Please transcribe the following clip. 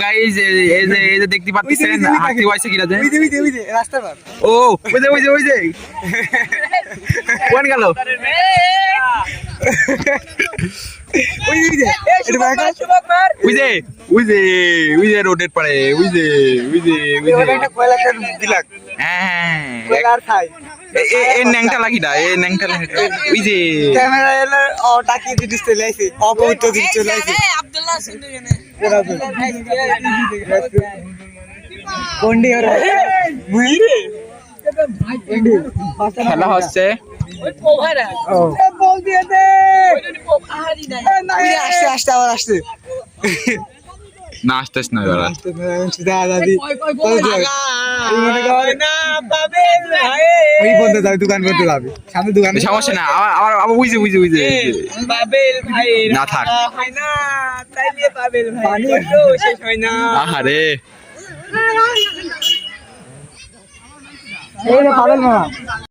guys এই যে দেখতে পাচ্ছেন হাতি হইছে কিরা যে ওই যে রাস্তা পার ও ওই যে কোন গেল ওই যে এটা ভাই ওই যে রোডের পারে ওই যে একটা কয়লাটা দিলাক হ্যাঁ কয়লার খাই এই ন্যাংটা লাগিটা এই ন্যাংটা ওই যে ক্যামেরা এলো ও টাকি দিতে চলে আইছে অপবিত্র দিতে চলে আইছে আব্দুল্লাহ সিন্ধু জানে কোন্ডি ওরে মুইরে খেলা হচ্ছে ওই পোভারা ও বল দিয়ে দে ওই পোভ আহারি নাই আসতে আসতে আবার আসতে না আসতেছ না এবার দাদি না পাবে ভাই ওই বন্ধ যাবে দোকান করতে যাবে সামনে দোকানে সমস্যা না আবার ওই যে পাবেল ভাই না থাক হয় না তাইলে পাবেল ভাই তো শেষ হয় না আহারে এই পাবেল মামা